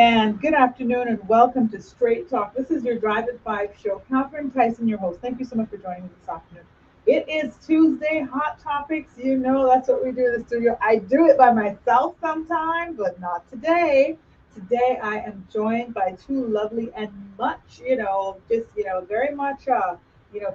And good afternoon and welcome to Straight Talk. This is your Drive at 5 show. Catherine Tyson, your host. Thank you so much for joining me this afternoon. It is Tuesday, Hot Topics. You know that's what we do in the studio. I do it by myself sometimes, but not today. Today I am joined by two lovely and much, very much,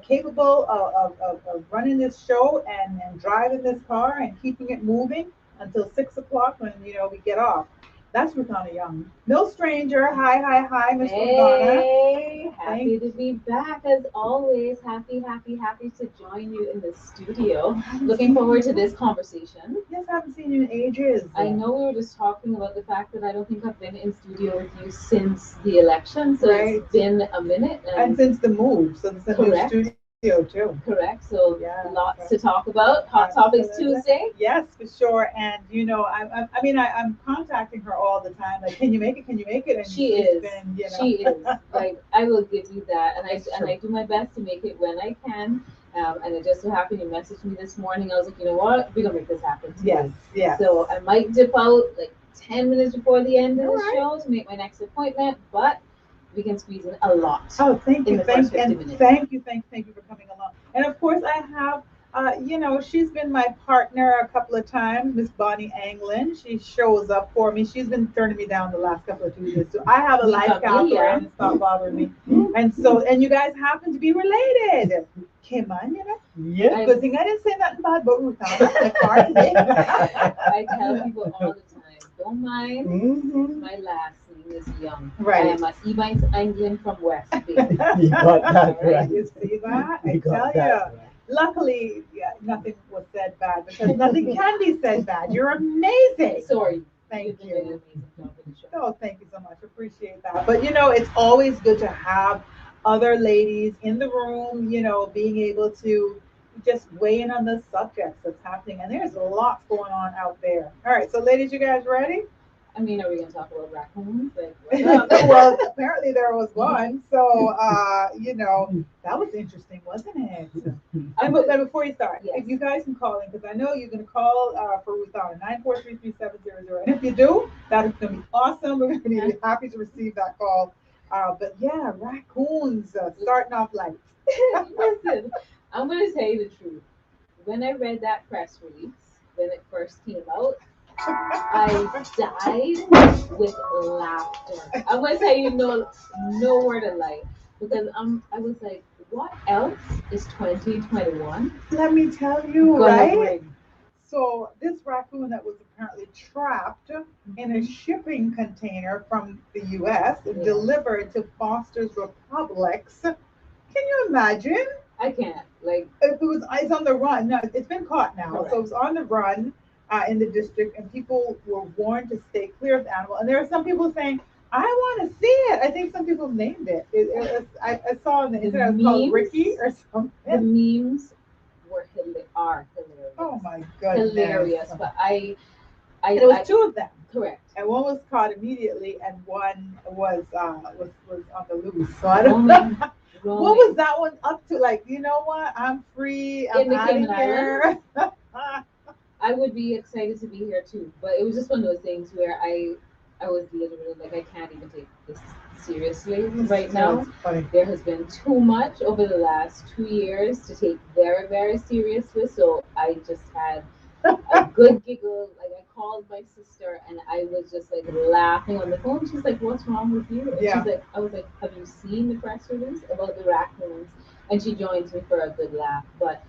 capable of running this show and driving this car and keeping it moving until 6 o'clock when, we get off. That's Ruthana Young. No stranger. Hi, hi, hi, Miss Ruthana. Hey, happy to be back as always. Happy to join you in the studio. Looking forward to this conversation. Yes, I haven't seen you in ages. I know we were just talking about the fact that I don't think I've been in studio with you since the election, so Right. it's been a minute. And since the move, so it's a new Correct. studio too. Correct. So Yeah. lots to talk about. Hot Topics Absolutely. Tuesday. Yes, for sure. And I'm contacting her all the time. Like, can you make it? Can you make it? And She she's is. been, She is. Like I will give you that, and That's I true. do my best to make it when I can. And it just so happened you messaged me this morning. I was like, you know what, we're gonna make this happen today. Yes, yes. So I might dip out like 10 minutes before the end of All the right. show to make my next appointment, but we can squeeze in a lot. Oh, thank in you, the first thank 50 and minutes. thank you for coming along. And of course, I have, she's been my partner a couple of times, Miss Bonnie Anglin. She shows up for me. She's been turning me down the last couple of Tuesdays. So I have a life counselor and it's not bothering me. And you guys happen to be related. Come on, Yeah. Good thing I didn't say nothing bad about Ruth. I tell people all the time, don't mind. Mm-hmm. My last name is Young. Right. I am a Seabites Anglin from West Bay. You got that right. You see that? I You tell got you. that right. Luckily, nothing was said bad because nothing can be said bad. You're amazing. Sorry. Thank You've done an you. amazing job with the show. Oh, thank you so much. Appreciate that. But it's always good to have other ladies in the room, being able to just weigh in on the subjects that's happening. And there's lots going on out there. All right, so ladies, you guys ready? I mean, are we going to talk about raccoons? Like, what's up? Well, apparently there was one. So, that was interesting, wasn't it? But before you start, Yes. if you guys can call in, because I know you're going to call for Ruth on 943-3700. And if you do, that is going to be awesome. We're going to be happy to receive that call. But yeah, raccoons starting off light. Listen, I'm going to tell you the truth. When I read that press release, when it first came out, I died with laughter. I'm going to tell you no word of lie. Because I was like, what else is 2021? Let me tell you, gonna right? bring? So this raccoon that was apparently trapped in a shipping container from the U.S. Yeah. delivered to Foster's Republics. Can you imagine? I can't. Like, It's on the run. No, it's been caught now. Correct. So it was on the run in the district, and people were warned to stay clear of the animal. And there are some people saying, I want to see it. I think some people named it. I saw on the internet it was called memes? Ricky or something. the memes are hilarious. Oh my goodness. Hilarious. But And it was two of them. correct. And one was caught immediately, and one was on the loose. So I don't Roaming, know. roaming. What was that one up to? Like, you know what? I'm free. I'm In the out of Cayman here. I would be excited to be here too, but it was just one of those things where I was literally like, I can't even take this seriously right now. It's funny. There has been too much over the last 2 years to take very, very seriously. So I just had a good giggle. Like I called my sister and I was just like laughing on the phone. She's like, "What's wrong with you?" And Yeah. she's like, I was like, "Have you seen the press release about the raccoons?" And she joins me for a good laugh. But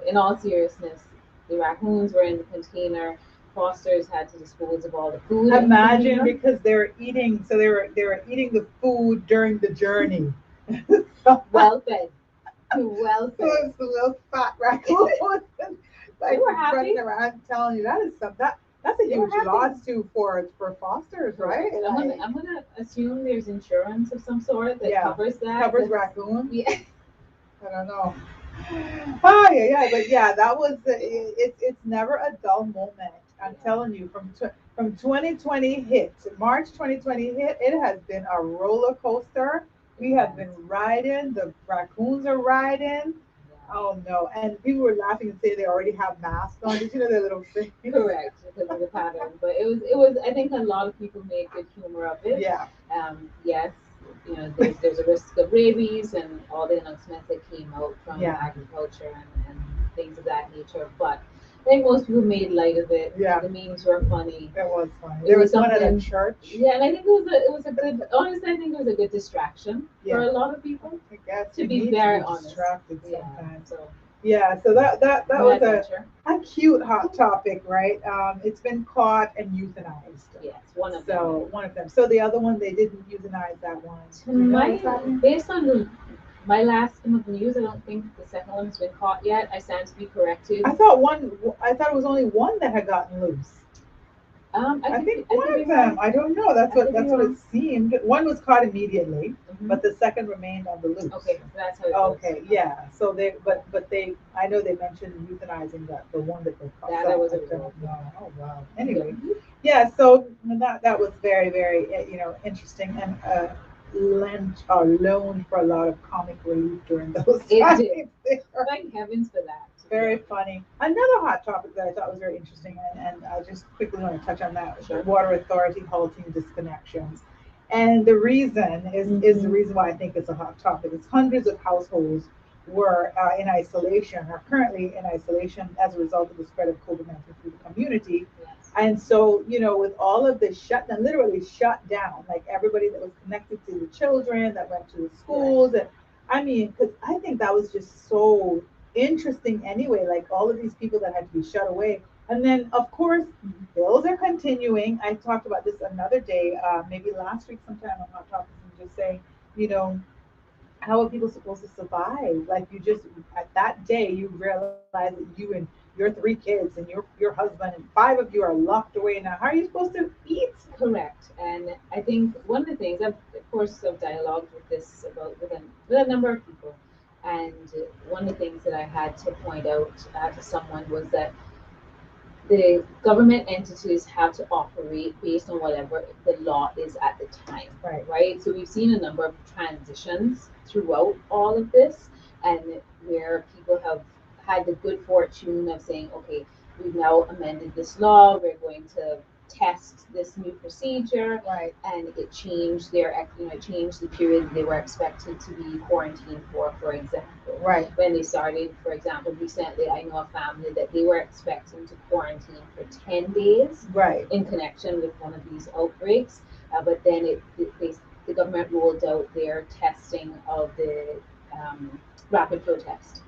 in all seriousness, the raccoons were in the container. Fosters had to dispose of all the food. Imagine, because they were eating. So they were eating the food during the journey. Well fed. Well So fed. it's the little fat raccoon, like were happy. running around. I'm telling you, that's a They were huge happy. loss too for Fosters, right? I'm gonna assume there's insurance of some sort that Yeah. covers that. Covers raccoon. Yeah. I don't know. Oh yeah, but yeah, that was it's never a dull moment. I'm telling you, from 2020 hit, March 2020 hit, it has been a roller coaster. We have been riding. The raccoons are riding. Oh no! And people were laughing and say they already have masks on. Did you know their little face? Correct, because of the pattern. But it was. I think a lot of people made good humor of it. Yeah, Yes, there's a risk of rabies and all the announcements that came out from yeah, agriculture and things of that nature. But I think most people made light of it. yeah. The memes were funny. That was funny. It There was was one at a something. church. Yeah, and I think it was a good. Honestly, I think it was a good distraction for Yeah, a lot of people. I guess To we be need to very be honest. distracted Yeah. sometimes. So Yeah, so that no was adventure. a cute hot topic, right? It's been caught and euthanized. Yes, one of them. So one of them. So the other one, they didn't euthanize that one. To Do you know what's my happening? based on my last skim of the news, I don't think the second one's been caught yet. I stand to be corrected. I thought it was only one that had gotten loose. I think I one could be of them. wrong. I don't know. That's I could be what it wrong. seemed. One was caught immediately, Mhm. but the second remained on the loose. Okay, so that's how it goes. Okay, yeah. So they, I know they mentioned euthanizing the one that they caught. That So I was I aware don't of. know. Oh wow. Anyway, Yeah. yeah. So that was very very interesting and lent or loaned for a lot of comic relief during those It times. did. They were Thank heavens for that. To be very honest. funny. Another hot topic that I thought was very interesting, and I just quickly want to touch on that: the Sure. water authority halting disconnections. And the reason is the Mhm. reason why I think it's a hot topic. It's hundreds of households were in isolation, are currently in isolation as a result of the spread of COVID-19 through the community. Yes. And so, with all of this shutdown, literally shut down, like everybody that was connected to the children that went to the Right. schools, and I mean, because I think that was just so interesting anyway, like all of these people that had to be shut away. And then, of course, bills are continuing. I talked about this another day, maybe last week sometime on Hot Topics, and just saying, you know, how are people supposed to survive? Like you just at that day you realize that you and your three kids and your husband and five of you are locked away now. How are you supposed to eat? Correct. And I think one of the things, of course, I've dialogued with this about with a number of people, and one of the things that I had to point out to someone was that the government entities have to operate based on whatever the law is at the time, Right. right? So we've seen a number of transitions throughout all of this, and where people have had the good fortune of saying, okay, we've now amended this law, we're going to test this new procedure, Right. and it changed it changed the period they were expected to be quarantined for example. Right. When they started, for example, recently, I know a family that they were expecting to quarantine for 10 days Right. in connection with one of these outbreaks, but then the government rolled out their testing of the rapid flow test.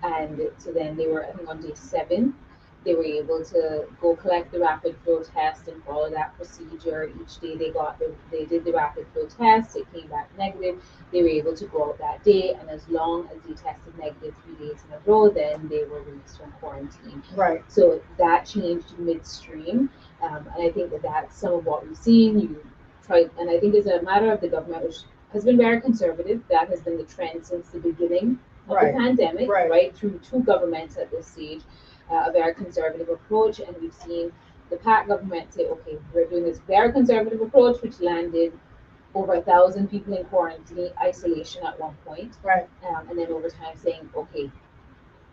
And so then they were, I think, on day 7, they were able to go collect the rapid flow test and follow that procedure. Each day they did the rapid flow test, it came back negative. They were able to go out that day, and as long as they tested negative 3 days in a row, then they were released from quarantine. Right. So that changed midstream, and I think that that's some of what we've seen. And I think it's a matter of the government, which has been very conservative. That has been the trend since the beginning of the Right. pandemic, Right. right? Through two governments at this stage, a very conservative approach, and we've seen the PAC government say, okay, we're doing this very conservative approach, which landed over 1,000 people in quarantine isolation at one point, Right. and then over time saying, okay,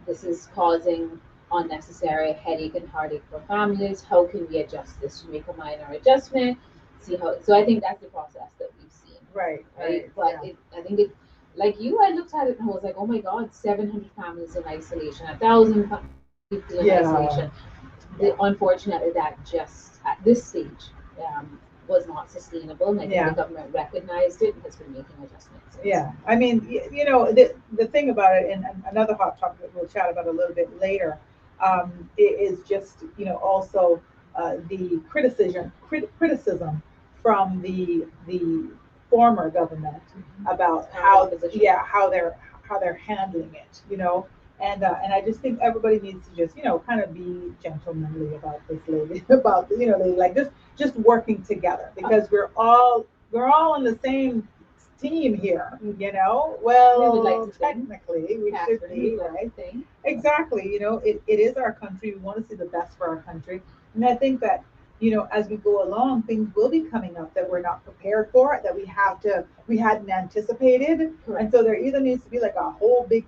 this is causing unnecessary headache and heartache for families. How can we adjust this? You make a minor adjustment, see how. So I think that's the process that we've seen, Right. right? Right. But Yeah. I think it, like you, I looked at it and I was like, oh my God, 700 families in isolation, 1,000 people in Yeah. isolation. Yeah. Unfortunately, that just at this stage was not sustainable, and I think the Yeah. government recognized it and has been making adjustments since. Yeah, I mean, the thing about it, and another hot topic that we'll chat about a little bit later, is just also the criticism from the former government about Current how opposition. yeah how they're handling it, and I just think everybody needs to just kind of be gentlemanly about this lady about lady, like just working together because we're all on the same team here, We would like well, to think, technically we should Catherine, be, we'd like to right? think. Exactly. It is our country. We want to see the best for our country. And I think that, as we go along, things will be coming up that we're not prepared for, that we hadn't anticipated. And Correct. so there either needs to be like a whole big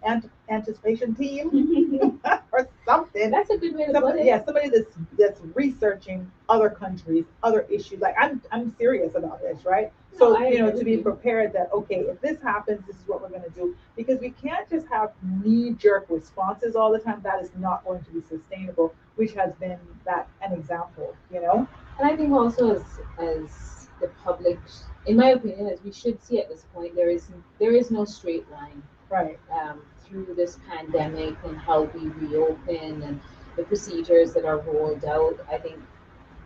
anticipation team or something. That's a good way to put Somebody, it. yeah, somebody that's researching other countries, other issues. Like I'm serious about this, right? No, So I you know, agree to with be you. prepared that okay, if this happens, this is what we're going to do. Because we can't just have knee-jerk responses all the time. That is not going to be sustainable. Which has been that an example, you know? And I think also as the public, in my opinion, as we should see at this point, there is no straight line Right, through this pandemic and how we reopen and the procedures that are rolled out. I think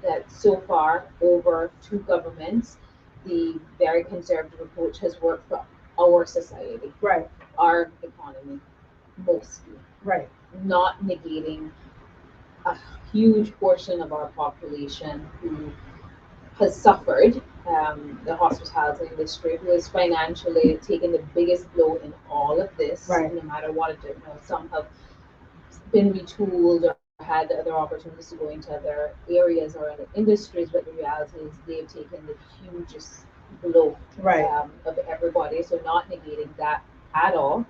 that so far over two governments, the very conservative approach has worked for our society, right, our economy, mostly, right, not negating a huge portion of our population who has suffered. The hospitality industry, who has financially taken the biggest blow in all of this, right. no matter what it is. You know, some have been retooled or had other opportunities to go into other areas or other industries, but the reality is they've taken the hugest blow Right. of everybody. So not negating that at all,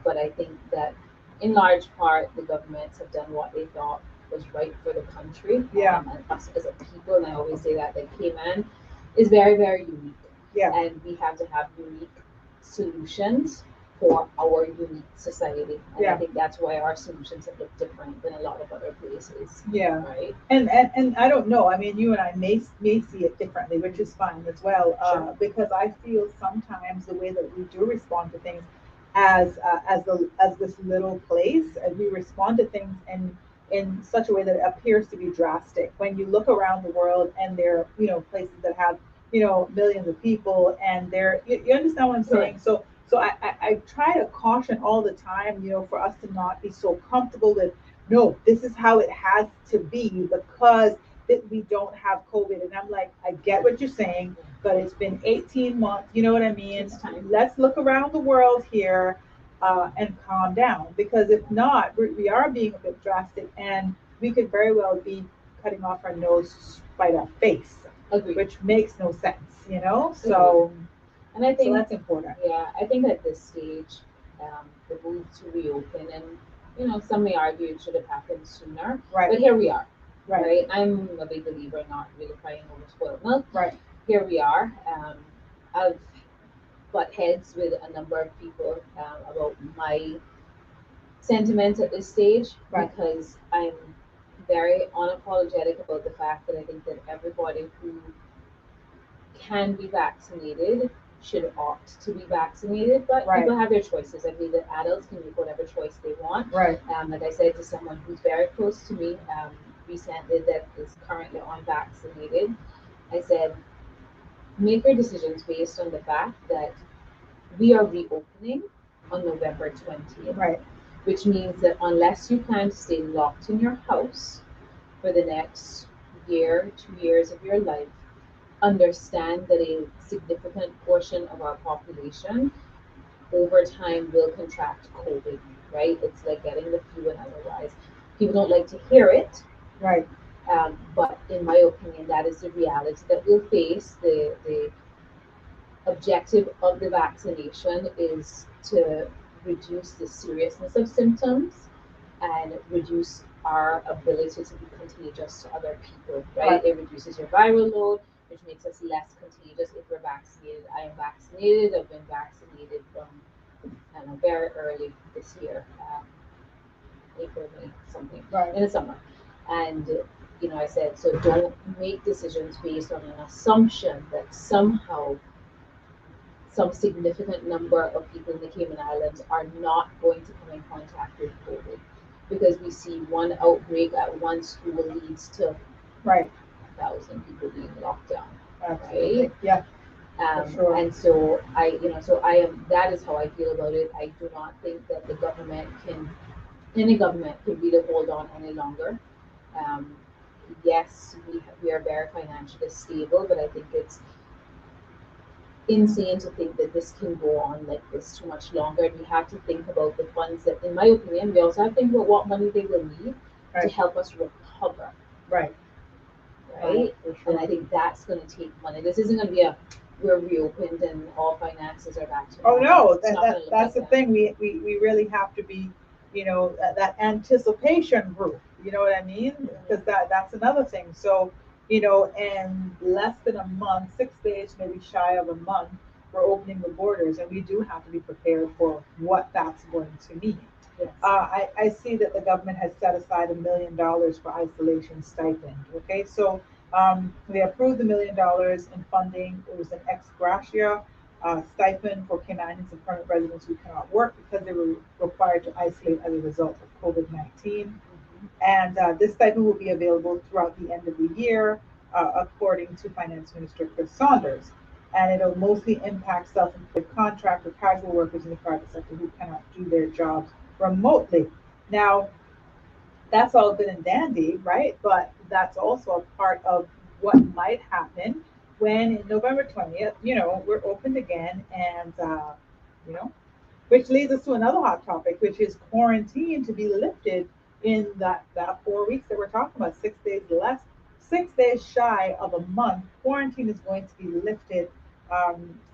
but I think that in large part the governments have done what they thought was right for the country, Yeah. and us as a people. And I always say that Cayman is very, very unique, Yeah. and we have to have unique solutions for our unique society. And I Yeah. think that's why our solutions have looked different than a lot of other places. Yeah. Right? And I don't know. I mean, you and I may see it differently, which is fine as well. Sure. Because I feel sometimes the way that we do respond to things as this little place, as we respond to things in such a way that it appears to be drastic. When you look around the world and there are, you know, places that have, you know, millions of people and you understand what I'm saying? Correct. So I try to caution all the time, you know, for us to not be so comfortable with, no, this is how it has to be because we don't have COVID. And I'm like, I get what you're saying, but it's been 18 months. You know what I mean? It's time. Let's look around the world here and calm down because if not, we are being a bit drastic and we could very well be cutting off our nose to spite our face, Agreed. which makes no sense, you know? So, And I so think, that's important. yeah, I think at this stage, the move to reopen, and you know, some may argue it should have happened sooner, Right, but here we are. right, Right? I'm a big believer in not really crying over spoiled milk. right, Here we are. I've butt heads with a number of people about my sentiments at this stage right, because I'm very unapologetic about the fact that I think that everybody who can be vaccinated should opt to be vaccinated, but Right. people have their choices. I believe that adults can make whatever choice they want. right, Like I said to someone who's very close to me recently that is currently unvaccinated, I said, make your decisions based on the fact that we are reopening on November 20th, right, which means that unless you plan to stay locked in your house for the next year, 2 years of your life, understand that a significant portion of our population over time will contract COVID, right? It's like getting the flu and otherwise. People don't like to hear it, right, but in my opinion, that is the reality that we'll face. The objective of the vaccination is to reduce the seriousness of symptoms and reduce our ability to be contagious to other people, right? Right. It reduces your viral load, which makes us less contagious if we're vaccinated. I am vaccinated. I've been vaccinated from, I don't know, very early this year, April, May, something, right, in the summer. And, you know, I said, so don't make decisions based on an assumption that somehow some significant number of people in the Cayman Islands are not going to come in contact with COVID because we see one outbreak at one school leads to right. 1,000 people being locked down, Absolutely. right? Yeah, for sure. And so I am. That is how I feel about it. I do not think that the government can, any government can really hold on any longer. Um, yes, we are very financially stable, but I think it's insane to think that this can go on like this too much longer. And we have to think about the funds that, in my opinion, we also have to think about what money they will need to Right. help us recover, Right. right? For And I sure. think that's going to take money. This isn't going to be a we're reopened and all finances are back to Oh normal. no, It's not going to look that's the like that. thing. We really have to be, that anticipation group. You know what I mean? Because that's another thing. So, in less than a month, 6 days, maybe shy of a month, we're opening the borders, and we do have to be prepared for what that's going to mean. Yes. I see that the government has set aside $1 million for isolation stipend. Okay, so they approved $1 million in funding. It was an ex gratia stipend for Canadians and permanent residents who cannot work because they were required to isolate as a result of COVID-19. And this stipend will be available throughout the end of the year, according to Finance Minister Chris Saunders. And it'll mostly impact self-employed contractor, casual workers in the private sector who cannot do their jobs remotely. Now, that's all good and dandy, right? But that's also a part of what might happen when November 20th, we're opened again and, you know, which leads us to another hot topic, which is quarantine to be lifted in that 4 weeks that we're talking about, 6 days less, 6 days shy of a month. Quarantine is going to be lifted.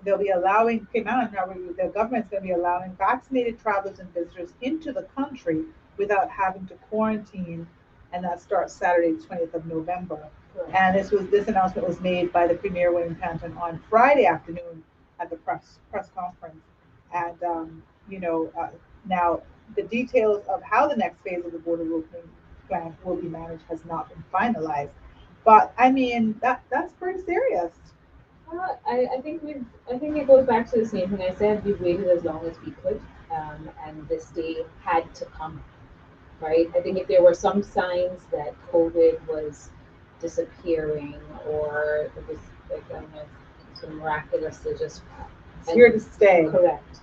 They'll be allowing, the government's going to be allowing vaccinated travelers and visitors into the country without having to quarantine, and that starts Saturday, 20th of November. Correct. And this announcement was made by the Premier William Panton on Friday afternoon at the press conference. And now the details of how the next phase of the border opening plan will be managed has not been finalized. But I mean that's pretty serious. Well, I think it goes back to the same thing I said. We've waited as long as we could, and this day had to come, right? I think if there were some signs that COVID was disappearing or it was like, I don't know, so miraculous to just It's here to stay. correct.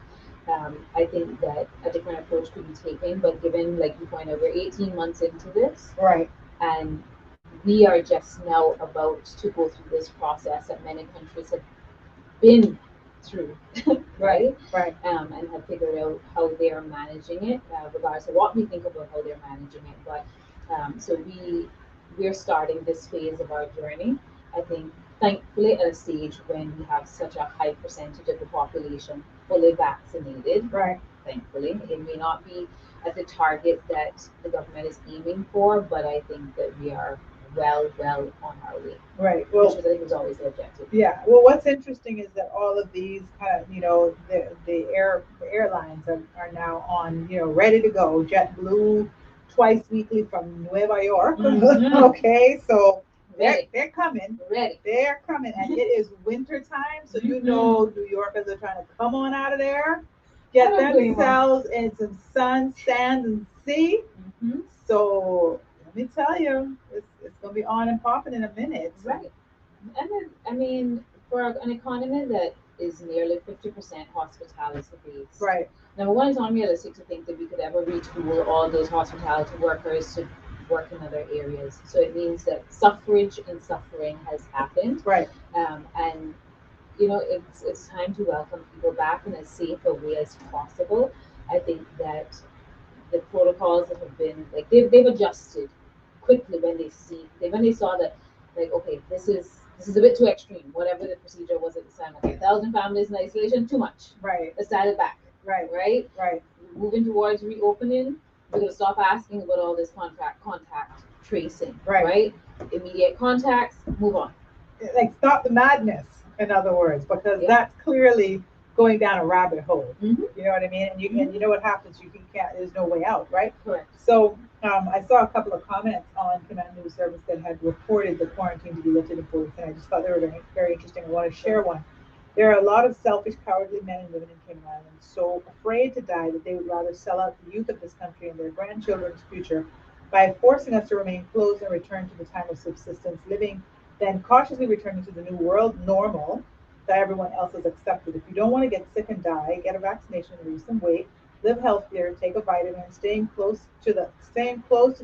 I think that a different approach could be taken, but given, like you point out, we're 18 months into this, Right. and we are just now about to go through this process that many countries have been through, right? Right. And have figured out how they are managing it, regardless of what we think about how they're managing it. But so we're starting this phase of our journey. I think, thankfully, at a stage when we have such a high percentage of the population fully vaccinated. Right. Thankfully, it may not be at the target that the government is aiming for, but I think that we are well on our way. Right. Which Well, was, I think, was always the objective. yeah. Well, what's interesting is that all of these kind of, the airlines are now on, ready to go. JetBlue twice weekly from Nueva York. Mhm. Okay, so Ready. they're coming. Ready. They're coming, and it is winter time, so New Yorkers are trying to come on out of there, I get don't blame 'em. themselves in some sun, sand, and sea. Mm-hmm. So let me tell you, it's gonna be on and popping in a minute. Right. And then, I mean, for an economy that is nearly 50% hospitality based, Right. number one, it's unrealistic to think that we could ever retool all those hospitality workers to work in other areas. So it means that suffrage and suffering has happened. Right. And it's time to welcome people back in as safe a way as possible. I think that the protocols that have been like they've adjusted quickly when they saw that, like, okay, this is a bit too extreme. Whatever the procedure was at the time, okay, 1,000 families in isolation, too much. Right. Let's dial it back. Right. Right. Right. Moving towards reopening, we're gonna stop asking about all this contact tracing. Right. Immediate contacts, move on. Like stop the madness, in other words, because Yeah. that's clearly going down a rabbit hole. Mhm. You know what I mean? And you know what happens? You can't. There's no way out, right? Correct. So I saw a couple of comments on Command News Service that had reported the quarantine to be lifted in 4 weeks, and I just thought they were very, very interesting. I want to share one. There are a lot of selfish, cowardly men and women in Cayman Islands so afraid to die that they would rather sell out the youth of this country and their grandchildren's future by forcing us to remain closed and return to the time of subsistence living, then cautiously returning to the new world normal that everyone else has accepted. If you don't want to get sick and die, get a vaccination and lose some weight, live healthier, take a vitamin, staying close to the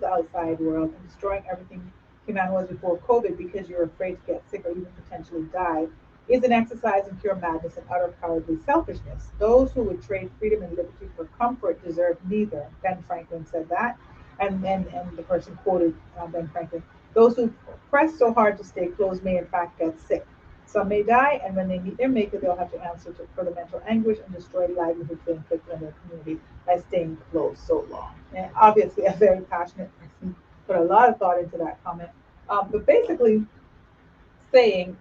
outside world and destroying everything humanity was before COVID because you're afraid to get sick or even potentially die is an exercise in pure madness and utter cowardly selfishness. Those who would trade freedom and liberty for comfort deserve neither. Ben Franklin said that, and the person quoted Ben Franklin. Those who press so hard to stay closed may in fact get sick. Some may die, and when they meet their maker, they'll have to answer for the mental anguish and destroyed livelihoods they inflicted on their community by staying closed so long. And obviously, a very passionate person put a lot of thought into that comment. But basically, saying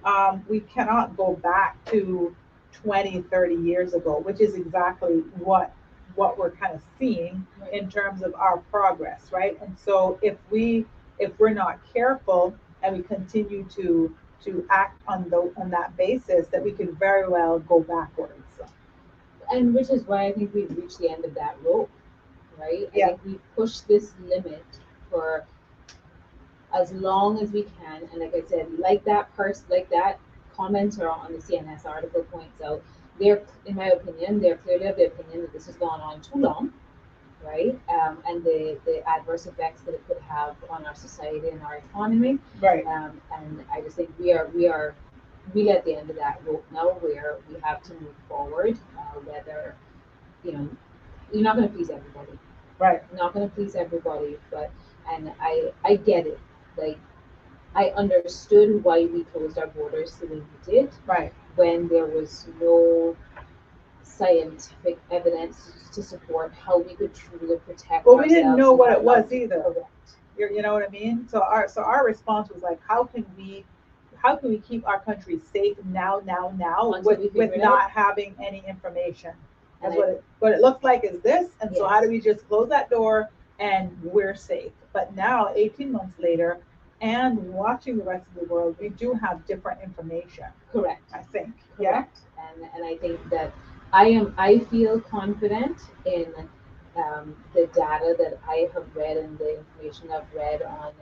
we cannot go back to 20, 30 years ago, which is exactly what we're kind of seeing Right. in terms of our progress, right? And so if we're not careful and we continue to act on that basis, that we could very well go backwards. And which is why I think we've reached the end of that rope, right? Yeah. I think we've pushed this limit for as long as we can. And like I said, like that commenter on the CNS article points out, they're, in my opinion, they're clearly of the opinion that this has gone on too long, right? And the adverse effects that it could have on our society and our economy. Right. And I just think we are really at the end of that rope now, where we have to move forward. Whether you're not going to please everybody, Right. you're not going to please everybody, but and I get it. Like, I understood why we closed our borders the way we did Right. when there was no scientific evidence to support how we could truly protect Well, we ourselves. didn't know and what our it was loved ones. either. Correct. You know what I mean? So our response was like, how can we keep our country safe now Until with we figure it not having any information? That's And what it looks like is this. And so how Yes. do we just close that door and we're safe? But now, 18 months later, and watching the rest of the world, we do have different information, Correct. I think. Yeah. Correct. And I think that I feel confident in the data that I have read and the information I've read on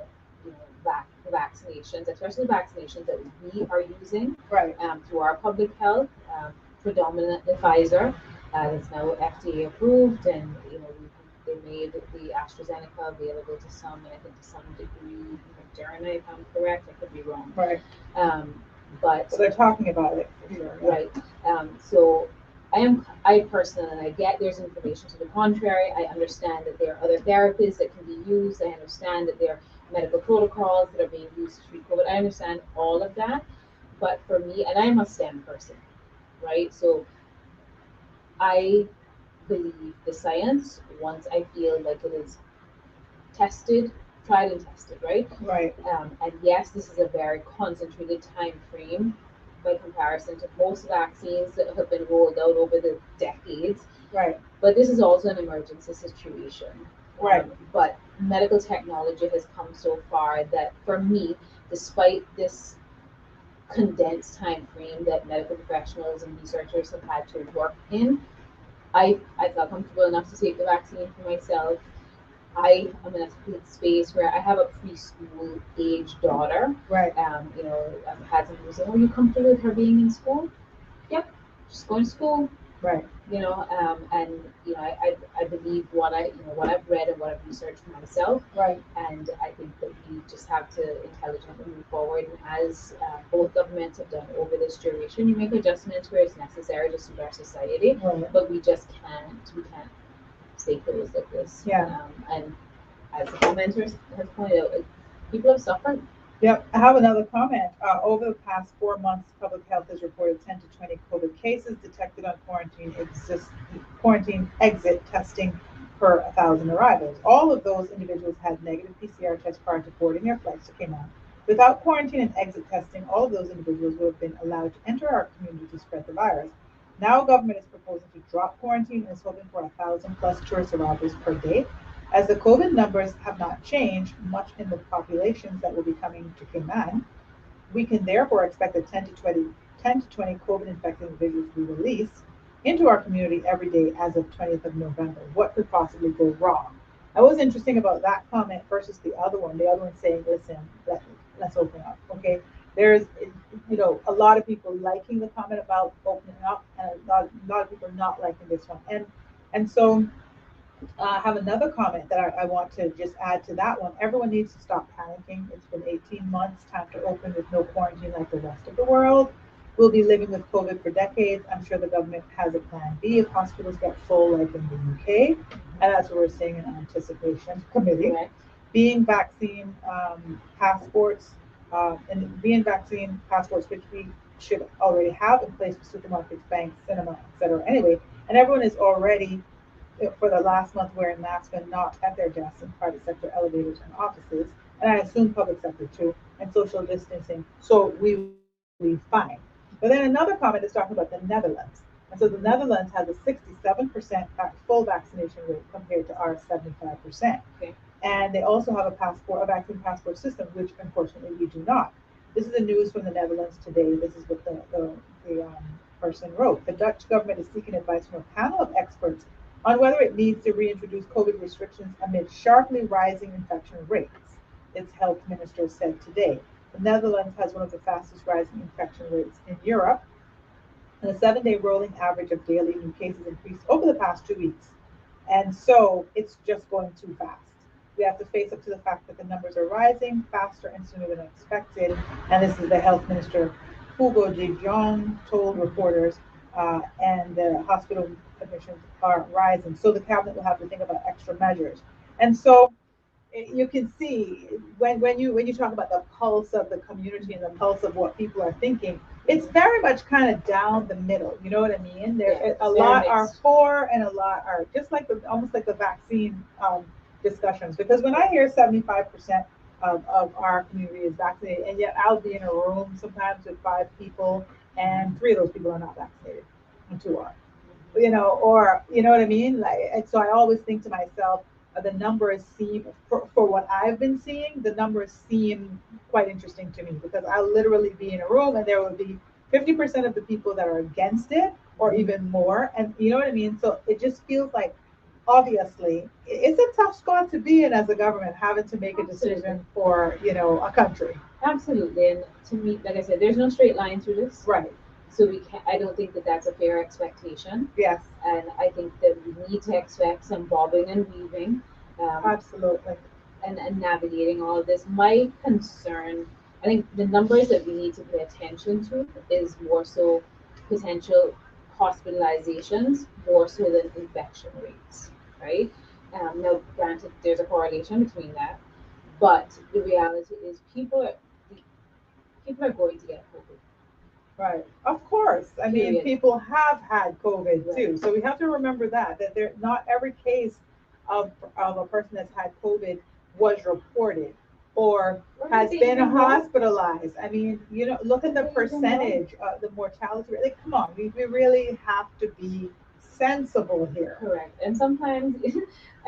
vaccinations, especially vaccinations that we are using Right. through our public health, predominantly Pfizer. That's now FDA approved, and they made the AstraZeneca available to some, and I think to some degree Moderna, if I'm correct. I could be wrong. Right. But So they're talking about it for sure. Yeah. right. So I personally, and I get there's information to the contrary. I understand that there are other therapies that can be used. I understand that there are medical protocols that are being used to treat COVID. I understand all of that. But for me, and I'm a STEM person, right? So I believe the science once I feel like it is tested, tried and tested, right? Right. And yes, this is a very concentrated time frame by comparison to most vaccines that have been rolled out over the decades. Right. But this is also an emergency situation. Right. But medical technology has come so far that for me, despite this condensed time frame that medical professionals and researchers have had to work in, I felt comfortable enough to take the vaccine for myself. I am in a space where I have a preschool age daughter. Right. I've had some people say, "Are you comfortable with her being in school?" Yep, she's going to school. Right. I believe what I've read and what I've researched for myself. Right. And I think that we just have to intelligently move forward. And as both governments have done over this duration, you make adjustments where it's necessary to suit our society. Right. But we just can't stay closed like this. Yeah. And as the commenters has pointed out, people have suffered. Yep. I have another comment. Over the past 4 months, public health has reported 10 to 20 COVID cases detected on quarantine exit testing per 1,000 arrivals. All of those individuals had negative PCR tests prior to boarding their flights to Cayman. Without quarantine and exit testing, all of those individuals would have been allowed to enter our community to spread the virus. Now, government is proposing to drop quarantine and is hoping for 1,000 plus tourist arrivals per day. As the COVID numbers have not changed much in the populations that will be coming to Cayman, we can therefore expect that 10 to 20 COVID infected individuals will be released into our community every day as of 20th of November. What could possibly go wrong? Now, what's interesting about that comment versus the other one saying, listen, let's open up, okay? There's, a lot of people liking the comment about opening up, and a lot of people not liking this one. And so I have another comment that I want to just add to that one. Everyone needs to stop panicking. It's been 18 months, time to open with no quarantine like the rest of the world. We'll be living with COVID for decades. I'm sure the government has a plan B if hospitals get full like in the UK. And that's what we're seeing in anticipation committee. Right. Being vaccine passports, which we should already have in place for supermarkets, banks, cinema, etc. Anyway, and everyone is already for the last month wearing masks when not at their desks in private sector elevators and offices, and I assume public sector too, and social distancing. So we will be fine. But then another comment is talking about the Netherlands. And so the Netherlands has a 67% full vaccination rate compared to our 75%. Okay. And they also have a vaccine passport system, which unfortunately we do not. This is the news from the Netherlands today. This is what the person wrote. The Dutch government is seeking advice from a panel of experts on whether it needs to reintroduce COVID restrictions amid sharply rising infection rates, its health minister said today. The Netherlands has one of the fastest rising infection rates in Europe, and the 7-day rolling average of daily new cases increased over the past 2 weeks. And so it's just going too fast. We have to face up to the fact that the numbers are rising faster and sooner than expected. And this is the health minister, Hugo de Jong, told reporters, and the hospital admissions are rising. So the cabinet will have to think about extra measures. And so you can see when you talk about the pulse of the community and the pulse of what people are thinking, it's very much kind of down the middle. You know what I mean? There Yeah, a very lot are mixed. for and a lot are just like almost like the vaccine discussions. Because when I hear 75% of our community is vaccinated, and yet I'll be in a room sometimes with 5 people, and 3 of those people are not vaccinated, and 2 are, or you know what I mean? Like, and so I always think to myself, the numbers seem, for what I've been seeing, the numbers seem quite interesting to me because I'll literally be in a room and there will be 50% of the people that are against it or even more. And you know what I mean? So it just feels like, obviously, it's a tough spot to be in as a government, having to make a decision for, a country. Absolutely. And to me, like I said, there's no straight line through this. Right. So we can I don't think that that's a fair expectation. Yes, And I think that we need to expect some bobbing and weaving, absolutely. and navigating all of this. My concern, I think the numbers that we need to pay attention to is more so potential hospitalizations more so than infection rates, right? Now, granted, there's a correlation between that, but the reality is people are going to get COVID. Right. Of course. I mean, Period. people have had COVID Right. too. So we have to remember that there not every case of a person that's had COVID was reported or Or has maybe been even more. hospitalized. I mean, look at the Maybe even more. percentage, the mortality rate. Like, come on, we really have to be sensible here. Correct. And sometimes,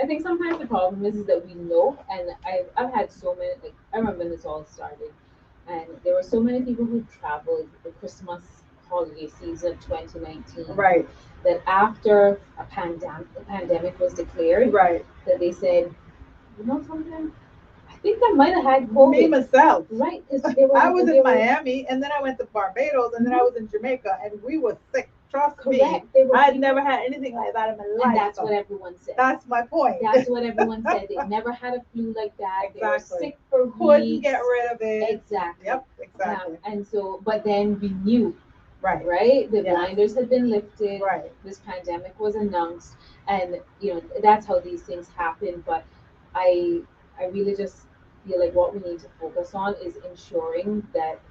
I think sometimes the problem is that we know, and I've had so many, like, I remember when this all started, and there were so many people who traveled the Christmas holiday season 2019 Right. that after a pandemic was declared, Right. that they said, you know something, I think I might have had Me COVID. myself. Right, because they were, I was they in were Miami and then I went to Barbados and then I was in Jamaica and we were sick. Trust me. correct. They were I had people, never had anything like that in my and life. that's So what everyone said. that's my point. That's what everyone said. They never had a flu like that. They were Exactly. sick for Couldn't weeks. get rid of it. Exactly. Yep, exactly. And so, but then we knew, Right. right? The Yes. blinders had been lifted. Right. This pandemic was announced, and that's how these things happen. But I, I really just feel like what we need to focus on is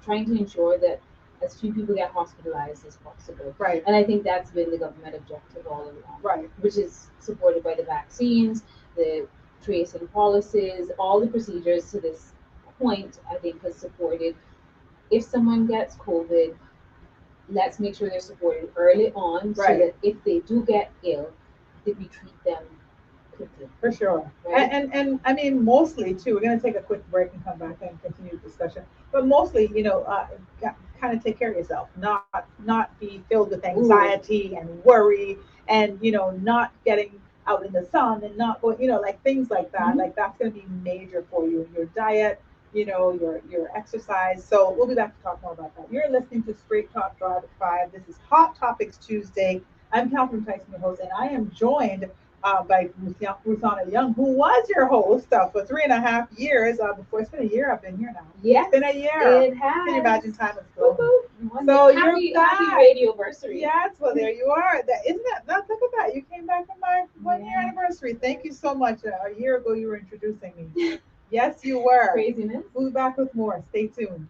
trying to ensure that as few people get hospitalized as possible. Right. And I think that's been the government objective all along, Right. which is supported by the vaccines, the tracing policies, all the procedures to this point, I think has supported. If someone gets COVID, let's make sure they're supported early on so Right. that if they do get ill, that we treat them quickly. For sure. Right? And I mean, mostly too, we're going to take a quick break and come back and continue the discussion. But mostly, kind of take care of yourself, not be filled with anxiety and worry and, not getting out in the sun and not going, like things like that. Mhm. Like that's going to be major for you. Your diet, your exercise. So we'll be back to talk more about that. You're listening to Straight Talk Drive at 5. This is Hot Topics Tuesday. I'm Catherine Tyson, your host, and I am joined by Ruthana Young, who was your host for 3.5 years. Before it's been a year, I've been here now. Yes, It's been a year. it has. Can you imagine time has flown? Woo-hoo. So happy, you're back. happy radio anniversary. Yes, well there you are. That isn't that. Now look at that. You came back from my 1 year Yeah. anniversary. Thank you so much. A year ago, you were introducing me. Yes, you were. Craziness. We'll be back with more. Stay tuned.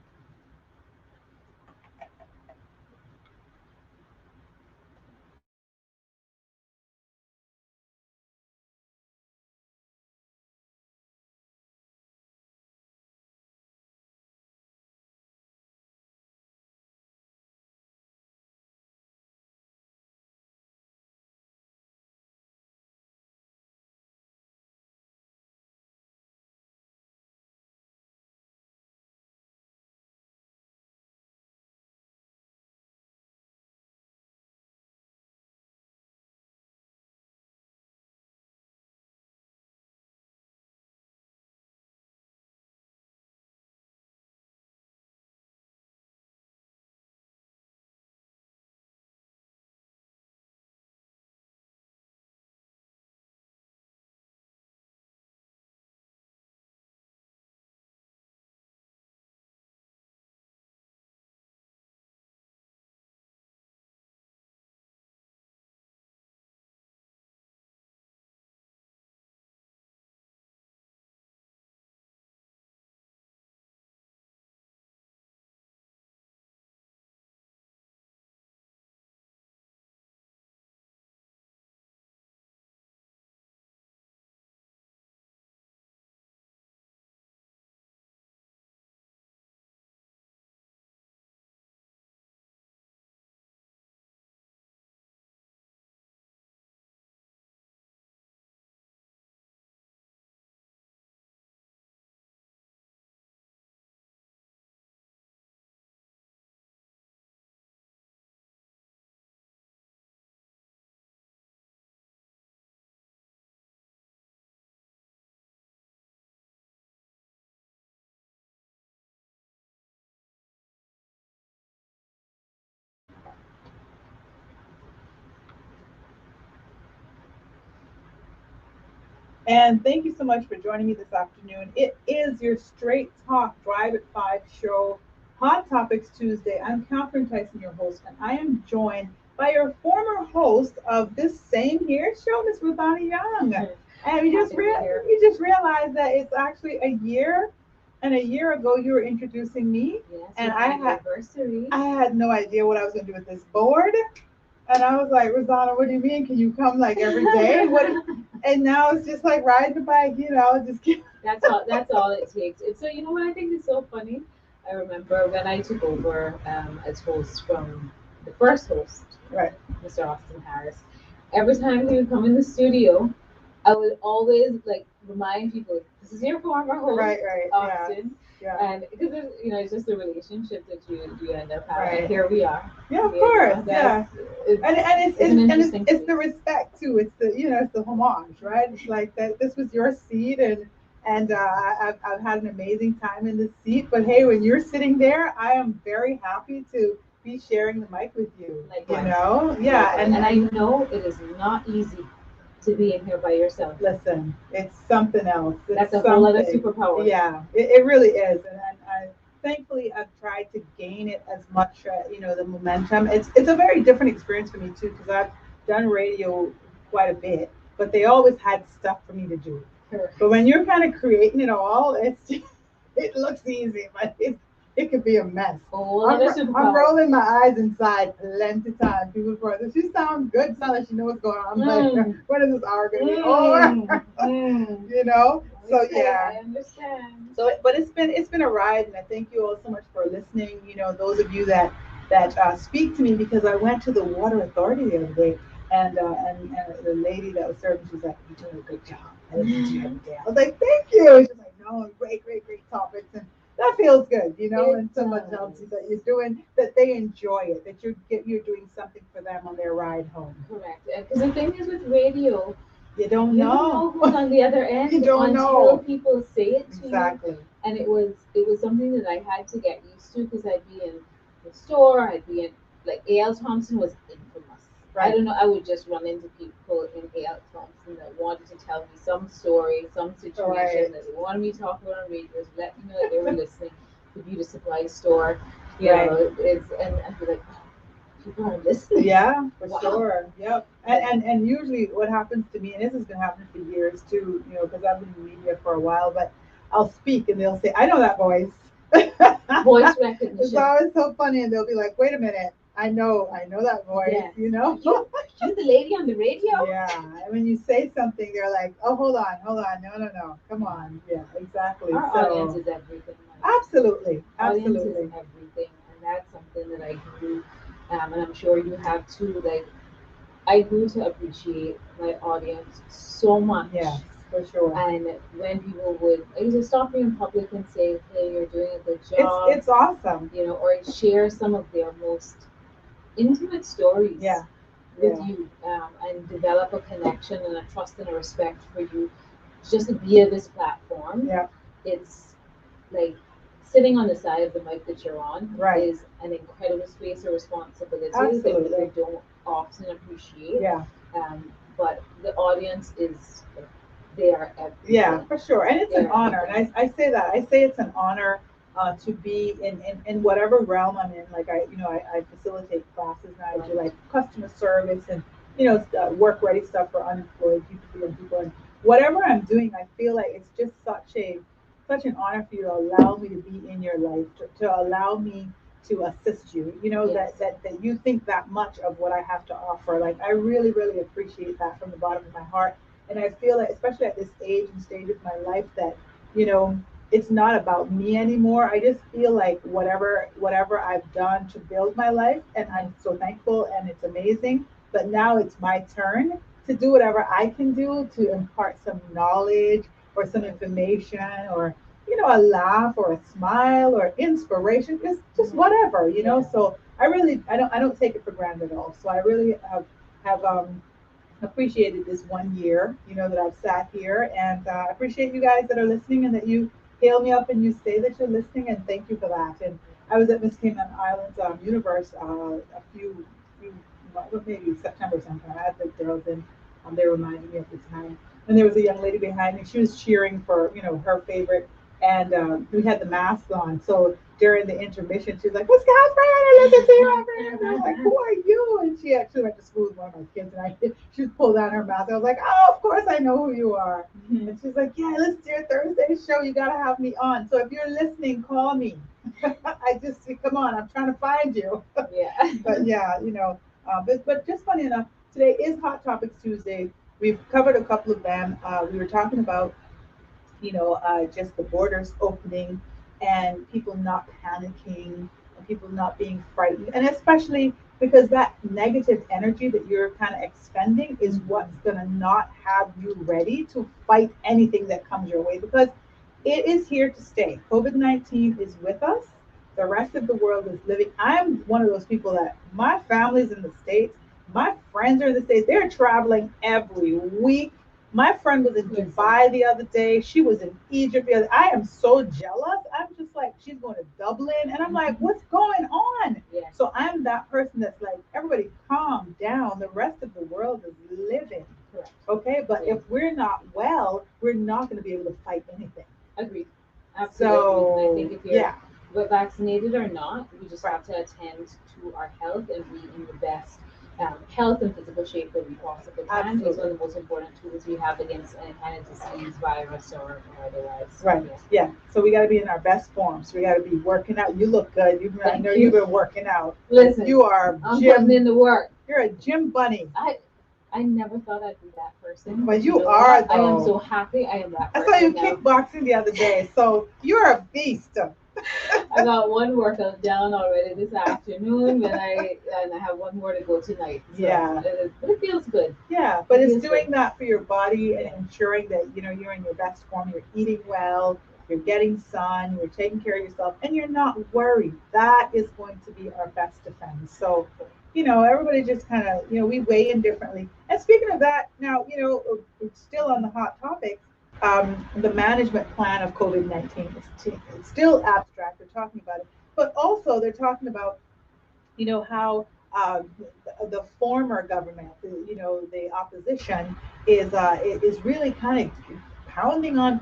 And thank you so much for joining me this afternoon. It is your Straight Talk Drive at 5 show, Hot Topics Tuesday. I'm Catherine Tyson, your host, and I am joined by your former host of this same here show, Miss Ruthani Young. And we just realized that it's actually a year, and a year ago you were introducing me, Yes, and anniversary. I had no idea what I was going to do with this board. And I was like, Rosanna, what do you mean? Can you come like every day? And now it's just like riding the bike, just That's all it takes. And so you know what I think is so funny? I remember when I took over as host from the first host, right. Mr. Austin Harris. Every time he would come in the studio, I would always like remind people, this is your former host, right, Austin. Yeah. And because it's just a relationship that you end up having. Right. And here we are. Yeah, of course. Yeah. It's the respect too. It's it's the homage, right? It's like that. This was your seat, and I've had an amazing time in this seat. But hey, when you're sitting there, I am very happy to be sharing the mic with you. Likewise. Yeah. And I know it is not easy to be in here by yourself. Listen, it's something else. That's a whole other superpower. Yeah, it really is, and thankfully I've tried to gain it as much, the momentum. It's a very different experience for me too because I've done radio quite a bit, but they always had stuff for me to do. Sure. But when you're kind of creating it all, it looks easy, but it could be a mess. I'm rolling my eyes inside plenty of times. People are like, she sounds good. Sounds like she knows what's going on. I'm like, when is this hour going to be over? So yeah. I understand. So, but it's been a ride, and I thank you all so much for listening. Those of you that speak to me, because I went to the water authority the other day, and the lady that was serving, she's like, "You're doing a good job. I listen to you every day." I was like, "Thank you." She's like, "No, great topics," and that feels good, and someone tells you that you're doing, that they enjoy it, that you're doing something for them on their ride home. Correct. Because the thing is with radio, you don't know who's on the other end you don't until know. People say it to exactly. you. And it was something that I had to get used to because I'd be in the store, I'd be in like A.L. Thompson was infamous. Right. I don't know, I would just run into people in A.L. Thompson that wanted to tell me some story, some situation that they wanted me to talk about on radio, to let me know that they were listening. The beauty supply store, and I'd be like, people are listening. Yeah, for sure. Yep. And usually what happens to me, and this has been happening for years too, because I've been in media for a while, but I'll speak and they'll say, I know that voice. Voice recognition. It's always so funny, and they'll be like, wait a minute, I know that voice, You the lady on the radio? Yeah. And when you say something, they're like, oh, hold on, no, come on. Yeah, exactly. Our audience is everything. Absolutely. Audience is everything, and that's something that I grew, and I'm sure you have too. Like, I grew to appreciate my audience so much. Yeah, for sure. And when people would either stop me in public and say, "Hey, you're doing a good job," it's awesome. Or share some of their most intimate stories. With you, and develop a connection and a trust and a respect for you, just via this platform. Yeah, it's like sitting on the side of the mic that you're on is an incredible space of responsibility that people don't often appreciate. Yeah. But the audience is there. Yeah, for sure, and it's an honor, and I say that. I say it's an honor to be in whatever realm I'm in. Like I facilitate classes now. I do like customer service and work ready stuff for unemployed people, and whatever I'm doing, I feel like it's just such an honor for you to allow me to be in your life, to allow me to assist you. That you think that much of what I have to offer. Like I really, really appreciate that from the bottom of my heart. And I feel like, especially at this age and stage of my life, that it's not about me anymore. I just feel like whatever I've done to build my life, and I'm so thankful, and it's amazing. But now it's my turn to do whatever I can do to impart some knowledge or some information, or a laugh or a smile or inspiration, just whatever. So I don't take it for granted at all. So I really have appreciated this 1 year, that I've sat here, and appreciate you guys that are listening, and that you hail me up and you say that you're listening, and thank you for that. And I was at Miss Cayman Islands Universe a few maybe September sometime. I had the girls in, they reminded me of the time. and there was a young lady behind me. She was cheering for, her favorite, and we had the masks on. So during the intermission, she was like, "What's happening? I listen to you." And I was like, "Who are you?" And she actually went to school with one of my kids, and she was pulled down her mask. I was like, "Oh, of course I know who you are." Mhm. And she's like, "Yeah, let's do a Thursday show. You gotta have me on. So if you're listening, call me." I just come on. I'm trying to find you. Yeah. But yeah, but just funny enough, today is Hot Topics Tuesday. We've covered a couple of them. We were talking about, just the borders opening and people not panicking and people not being frightened, and especially because that negative energy that you're kind of expending is what's going to not have you ready to fight anything that comes your way, because it is here to stay. COVID-19 is with us. The rest of the world is living. I'm one of those people that my family's in the States. My friends are in the States. They're traveling every week. My friend was in Listen. Dubai the other day. She was in Egypt the other. I am so jealous. I'm just like, she's going to Dublin. And I'm like, what's going on? Yeah. So I'm that person that's like, everybody calm down. The rest of the world is living. Correct. Okay. But Yeah. if we're not well, we're not going to be able to fight anything. Agreed. Absolutely. I So, think if you're yeah. vaccinated or not, we just have to attend to our health and be in the best health and physical shape that we possibly can. It's one Absolutely. of the most important tools we have against any kind of disease, virus, or otherwise. Right. Yeah. Yeah. So we got to be in our best form. So we got to be working out. You look good. I Thank know you. you've been working out. Listen, You are I'm putting in the work. You're a gym bunny. I never thought I'd be that person. But you know are, what? I am though. so happy I am that I person saw you now. kickboxing the other day. So you're a beast. I got one workout down already this afternoon, and I have one more to go tonight. So Yeah. But it feels good. Yeah, but It it's feels doing good. that for your body and ensuring that you're in your best form. You're eating well. You're getting sun. You're taking care of yourself, and you're not worried. That is going to be our best defense. So, everybody just kind of, we weigh in differently. And speaking of that, now, it's still on the hot topic. The management plan of COVID-19 it's still abstract. They're talking about it, but also they're talking about, how the former government, the opposition is really kind of pounding on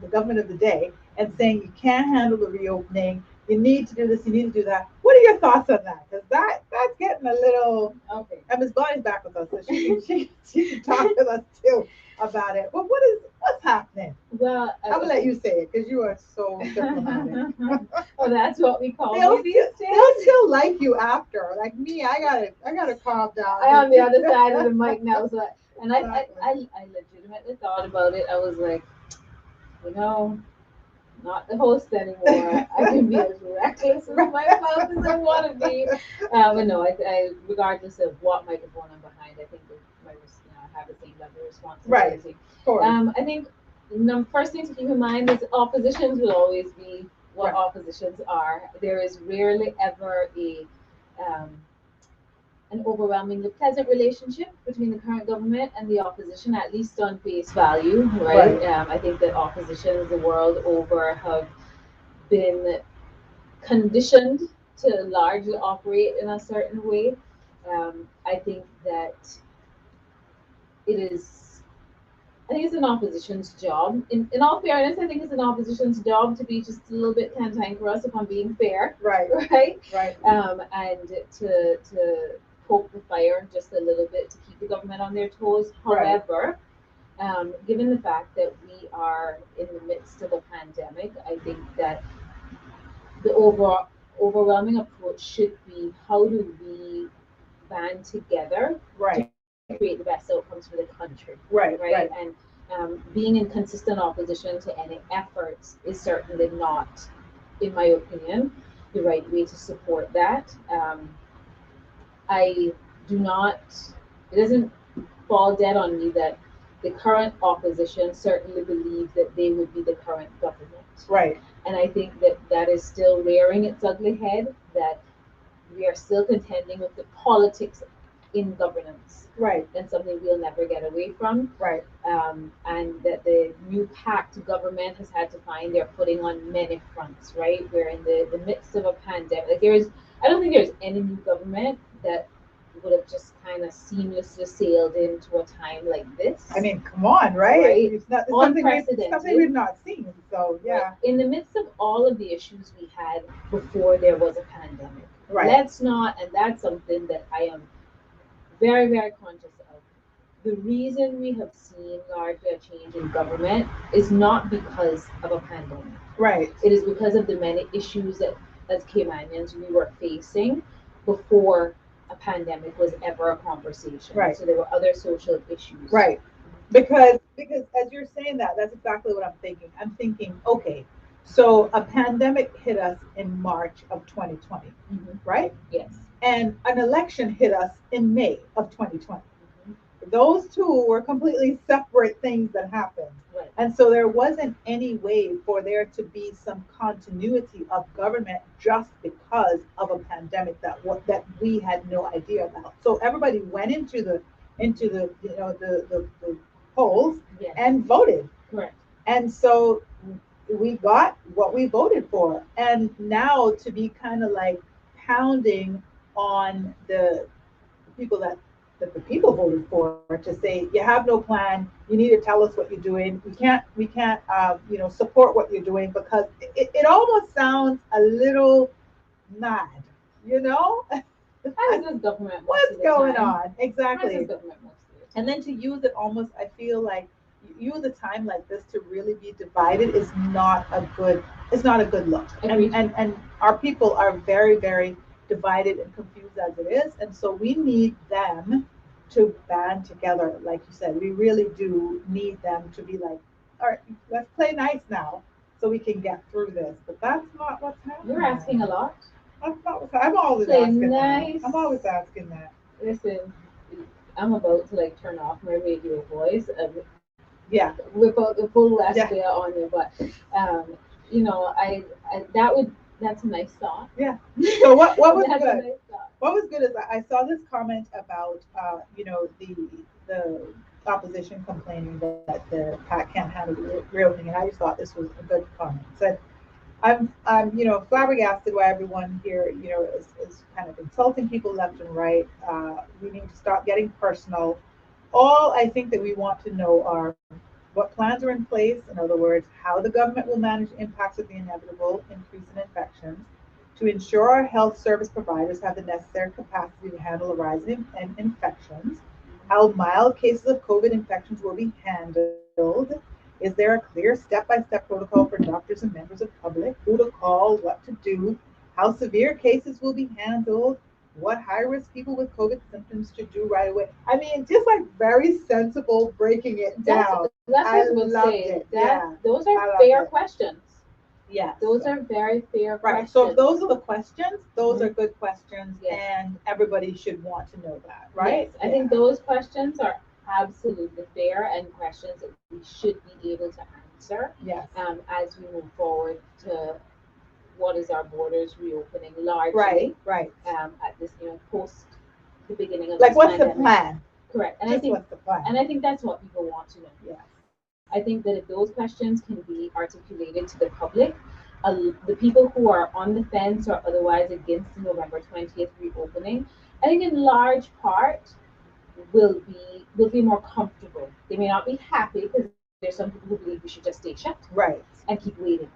the government of the day and saying you can't handle the reopening. You need to do this. You need to do that. What are your thoughts on that? Because that's getting a little. Okay. And Ms. Bonnie's back with us, so she can talk with us too about it. But what's happening? Well, I'm gonna let you say it because you are so diplomatic. Oh, that's what we call They'll, it these days. they'll still like you after. Like me, I gotta calm down. I'm on the other side of the mic now, so Exactly. I legitimately thought about it. I was like, not the host anymore. I can be as reckless with my mouth as I want to be. But no, regardless of what microphone I'm behind, I think that I have the same level of responsibility. Right. Of course. I think the first thing to keep in mind is oppositions will always be what Right. oppositions are. There is rarely ever an overwhelmingly pleasant relationship between the current government and the opposition, at least on face value, right? Right. I think that oppositions the world over have been conditioned to largely operate in a certain way. I think that it is. I think it's an opposition's job. In all fairness, I think it's an opposition's job to be just a little bit cantankerous if I'm being fair, Right. right? Right. And to poke the fire just a little bit to keep the government on their toes. Right. However, given the fact that we are in the midst of a pandemic, I think that the overwhelming approach should be how do we band together Right. to create the best outcomes for the country, Right. right? Right. And being in consistent opposition to any efforts is certainly not, in my opinion, the right way to support that. I do not, it doesn't fall dead on me that the current opposition certainly believe that they would be the current government. Right. And I think that that is still rearing its ugly head, that we are still contending with the politics in governance. Right. And something we'll never get away from. Right. And that the new pact government has had to find their footing on many fronts, right? We're in the midst of a pandemic. Like I don't think there's any new government that would have just kind of seamlessly sailed into a time like this. I mean, come on, right? Right? It's something Unprecedented. we've not seen. So yeah, Right? In the midst of all of the issues we had before there was a pandemic. right, Let's not, and that's something that I am very, very conscious of. The reason we have seen largely a change in government is not because of a pandemic. right, It is because of the many issues that, as Caymanians, we were facing before a pandemic was ever a conversation. Right. So there were other social issues. right. Because as you're saying that, that's exactly what I'm thinking. I'm thinking, okay, so a pandemic hit us in March of 2020, Mhm. right? Yes. And an election hit us in May of 2020. Mhm. Those two were completely separate things that happened. Right. And so there wasn't any way for there to be some continuity of government just because of a pandemic that we had no idea about. So everybody went into the the polls Yes. and voted. Correct. And so we got what we voted for. And now to be kind of like pounding on the people that the people voted for to say you have no plan, you need to tell us what you're doing, we can't support what you're doing, because it almost sounds a little mad, you know. How is this government most What's of the going time? on How is exactly? this government most of the time? And then to use it almost, I feel like use a time like this to really be divided is not a good, it's not a good look. Agreed. And our people are very, very divided and confused as it is. And so we need them to band together. Like you said, we really do need them to be like, all right, let's play nice now so we can get through this. But that's not what's happening. You're asking a lot. That's not what's, I'm always Play asking nice. that. I'm always asking that. Listen, I'm about to like turn off my radio voice and Yeah. whip out the full West Yeah. there on you. But I that's a nice thought. Yeah. So what was That's a good? nice thought. What was good is I saw this comment about the opposition complaining that the PAC can't handle the reopening, and I just thought this was a good comment. It said I'm flabbergasted why everyone here is kind of insulting people left and right. We need to stop getting personal. All I think that we want to know are what plans are in place, in other words, how the government will manage the impacts of the inevitable increase in infections, to ensure our health service providers have the necessary capacity to handle a rise in infections, how mild cases of COVID infections will be handled. Is there a clear step-by-step protocol for doctors and members of public? Who to call, what to do, how severe cases will be handled, what high-risk people with COVID symptoms to do right away. I mean, just like very sensible breaking it down. That's what I I was loved saying. it. That Yeah, those I are loved fair it. questions. Yes. Those are very fair Right. questions. So if those are the questions, those Mhm. are good questions, Yes. and everybody should want to know that, right? Yes, I think those questions are absolutely fair and questions that we should be able to answer Yes. as we move forward to what is our borders reopening largely Right. Right. at this post the beginning of Like, this what's the pandemic. plan? Correct, Just what's the plan? and I think that's what people want to know. Yes. I think that if those questions can be articulated to the public, the people who are on the fence or otherwise against the November 20th reopening, I think in large part will be more comfortable. They may not be happy because there's some people who believe we should just stay shut Right. and keep waiting.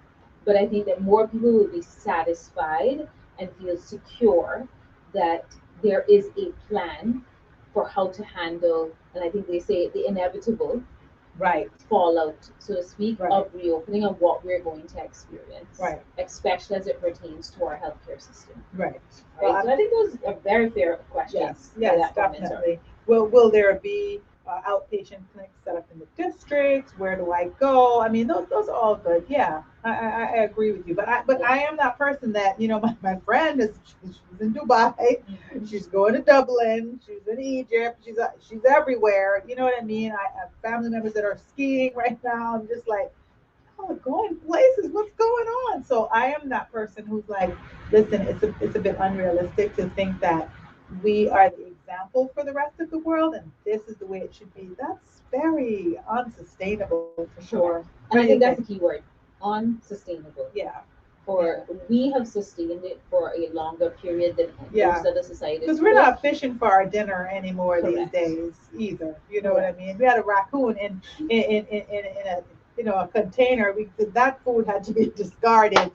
But I think that more people will be satisfied and feel secure that there is a plan for how to handle, and I think they say the inevitable Right. fallout, so to speak, Right. of reopening and what we're going to experience, Right. especially as it pertains to our healthcare system. Right. Right? So I think those are very fair questions. Yes. for Yes. that commenter. Definitely. Will there be outpatient clinics set up in the districts? Where do I go? I mean, those are all good. Yeah, I agree with you. But I am that person that my friend is she's in Dubai, she's going to Dublin, she's in Egypt, she's everywhere. You know what I mean? I have family members that are skiing right now. I'm just like, oh, going places. What's going on? So I am that person who's like, listen, it's a bit unrealistic to think that we are the example for the rest of the world and this is the way it should be. That's very unsustainable for sure. And I think that's the key word, unsustainable. Yeah. for we have sustained it for a longer period than Yeah. most other societies. Because we're not fishing for our dinner anymore these Correct. days either. You know what I mean? We had a raccoon in a a container. That food had to be discarded.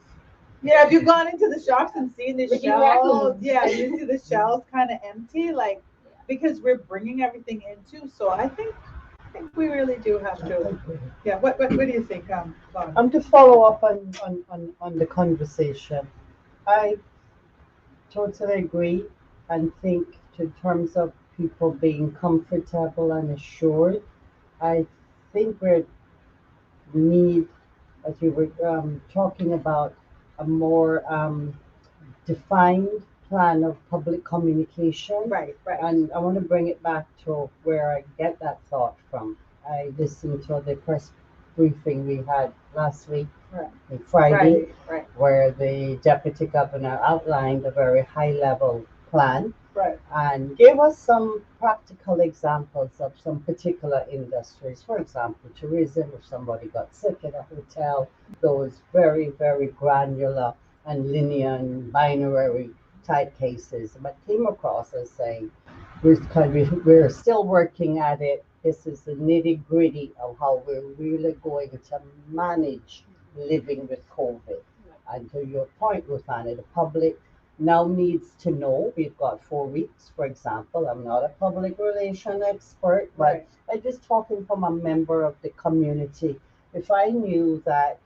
Yeah, have you gone into the shops and seen the Looking shelves? raccoons. Yeah, you see the shelves kind of empty, like Yeah. because we're bringing everything into. So I think we really do have I to. agree. Yeah. What do you think, Bob? To follow up on the conversation, I totally agree and think in terms of people being comfortable and assured, I think we need, as we were talking about, a more defined plan of public communication. Right. Right. And I want to bring it back to where I get that thought from. I listened to the press briefing we had last week, Right. Friday, Right. where the deputy governor outlined a very high level plan Right. and gave us some practical examples of some particular industries. For example, tourism, if somebody got sick in a hotel, those very, very granular and linear and binary type cases. But came across as saying, we're still working at it. This is the nitty gritty of how we're really going to manage living with COVID. And to your point, Ruthanna, the public now needs to know. We've got 4 weeks, for example. I'm not a public relation expert, but Right. I'm just talking from a member of the community. If I knew that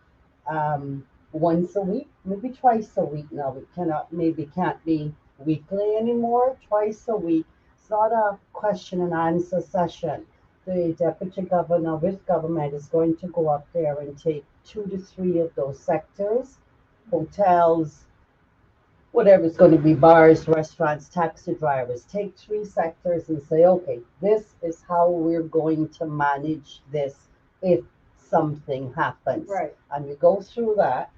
once a week, maybe twice a week now, we cannot, maybe can't be weekly anymore, twice a week. It's not a question and answer session. The deputy governor with government is going to go up there and take 2 to 3 of those sectors, hotels, whatever it's going to be, bars, restaurants, taxi drivers, take 3 sectors and say, okay, this is how we're going to manage this if something happens. Right. And we go through that.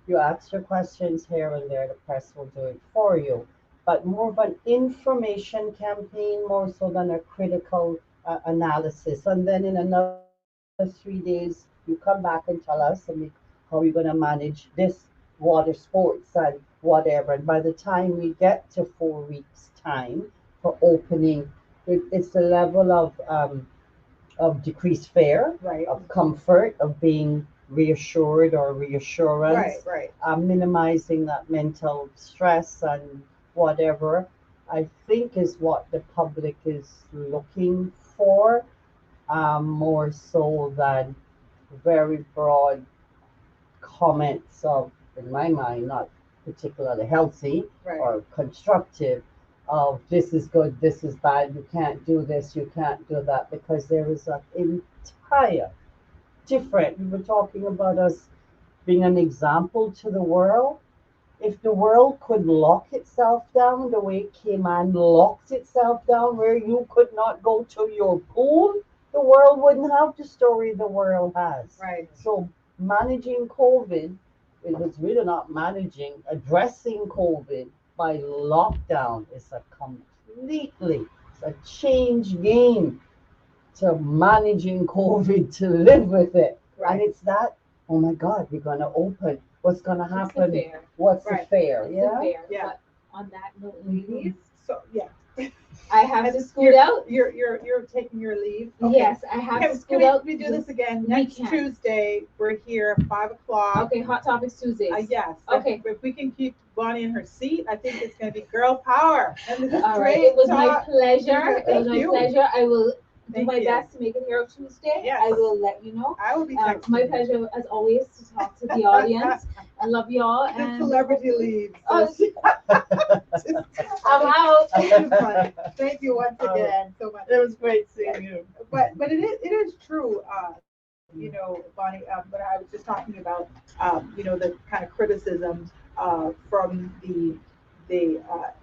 You ask your questions here and there, the press will do it for you. But more of an information campaign, more so than a critical analysis. And then in another 3 days, you come back and tell us how you're going to manage this water sports and whatever. And by the time we get to 4 weeks' time for opening, it's the level of decreased fear, Right. of comfort, of being reassured or Right. reassurance, Right. minimizing that mental stress and whatever, I think is what the public is looking for, more so than very broad comments of, in my mind, not particularly healthy Right. or constructive, of this is good, this is bad, you can't do this, you can't do that, because there is an entire different, we were talking about us being an example to the world. If the world could lock itself down the way Cayman locked itself down, where you could not go to your pool, the world wouldn't have the story the world has. Right. So managing COVID, it was really not managing, addressing COVID by lockdown is a completely, it's a change game to managing COVID to live with it. And Right. it's that, oh my God, we're going to open. What's going to It's the happen? fair. What's the Right. fair? It's the Yeah. fair. Yeah. But on that note, Mhm. ladies, So yeah. I have to And scoot out. You're taking your leave. Okay. Yes, I have to Can scoot we, out. we do this again We next can. Tuesday? We're here at 5 o'clock. Okay, Hot Topics Tuesdays. Yes. Okay. If we can keep Bonnie in her seat, I think it's going to be girl power. And this is All right. straight It was my talk. pleasure. It was Thank my you. pleasure. I will do Thank my you. best to make it here on Tuesday. Yes. I will let you know. I will be texting. My you. pleasure, as always, to talk to the audience. I love y'all. The And celebrity leaves. Oh, Just- I'm out. Funny. Thank you once Oh. again so much. It was great seeing you. But it is true. Bonnie. But I was just talking about the kind of criticisms from the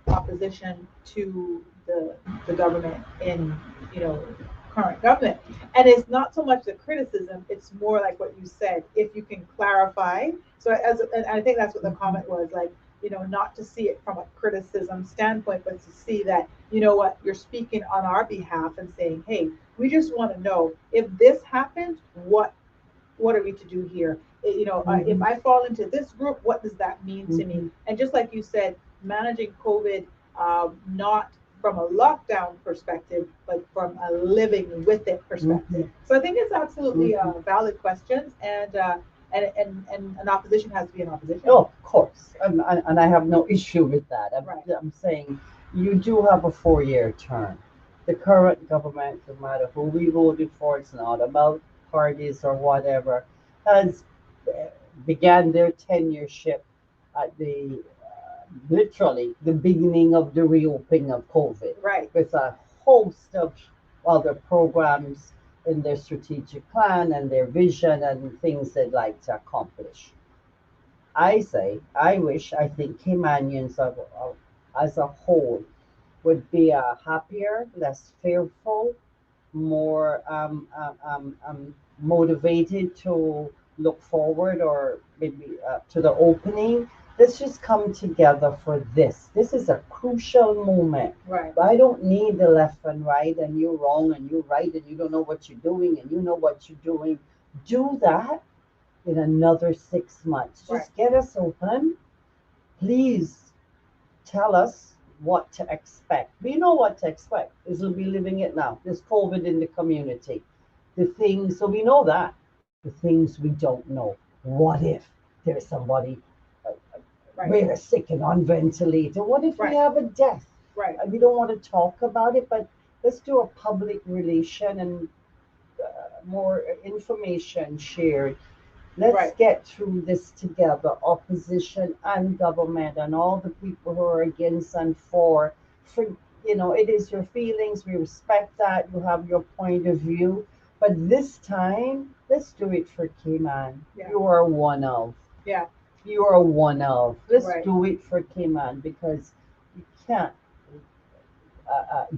opposition to the government in current government, and it's not so much the criticism; it's more like what you said. If you can clarify, so and I think that's what the comment was like. Not to see it from a criticism standpoint, but to see that what you're speaking on our behalf and saying, hey, we just want to know if this happens, what are we to do here? If Mhm. I fall into this group, what does that mean to me? Mhm. And just like you said, managing COVID, not from a lockdown perspective, but from a living with it perspective. Mhm. So I think it's absolutely Mhm. valid questions, and an opposition has to be an opposition. Oh, of course, and I have no issue with that. Right. I'm saying you do have a 4-year term. The current government, no matter who we voted for, it's not about parties or whatever, has began their tenureship at the literally the beginning of the reopening of COVID Right. with a host of other programs in their strategic plan and their vision and things they'd like to accomplish. I think Caymanians as a whole would be happier, less fearful, more motivated to look forward or maybe to the opening. Let's just come together for this. This is a crucial moment. Right. I don't need the left and right, and you're wrong, and you're right, and you don't know what you're doing, and you know what you're doing. Do that in another 6 months. Right. Just get us open. Please tell us what to expect. We know what to expect. This will be living it now. There's COVID in the community. The things, so we know that. The things we don't know. What if there's somebody uh, Right. really sick and on ventilator? What if we Right. have a death? Right. We don't want to talk about it, but let's do a public relation and more information shared. Let's Right. get through this together, opposition and government, and all the people who are against and for. For it is your feelings. We respect that. You have your point of view, but this time, let's do it for Cayman. Yeah. You are one of. Yeah. You are one of. Let's Right. do it for Cayman because you can't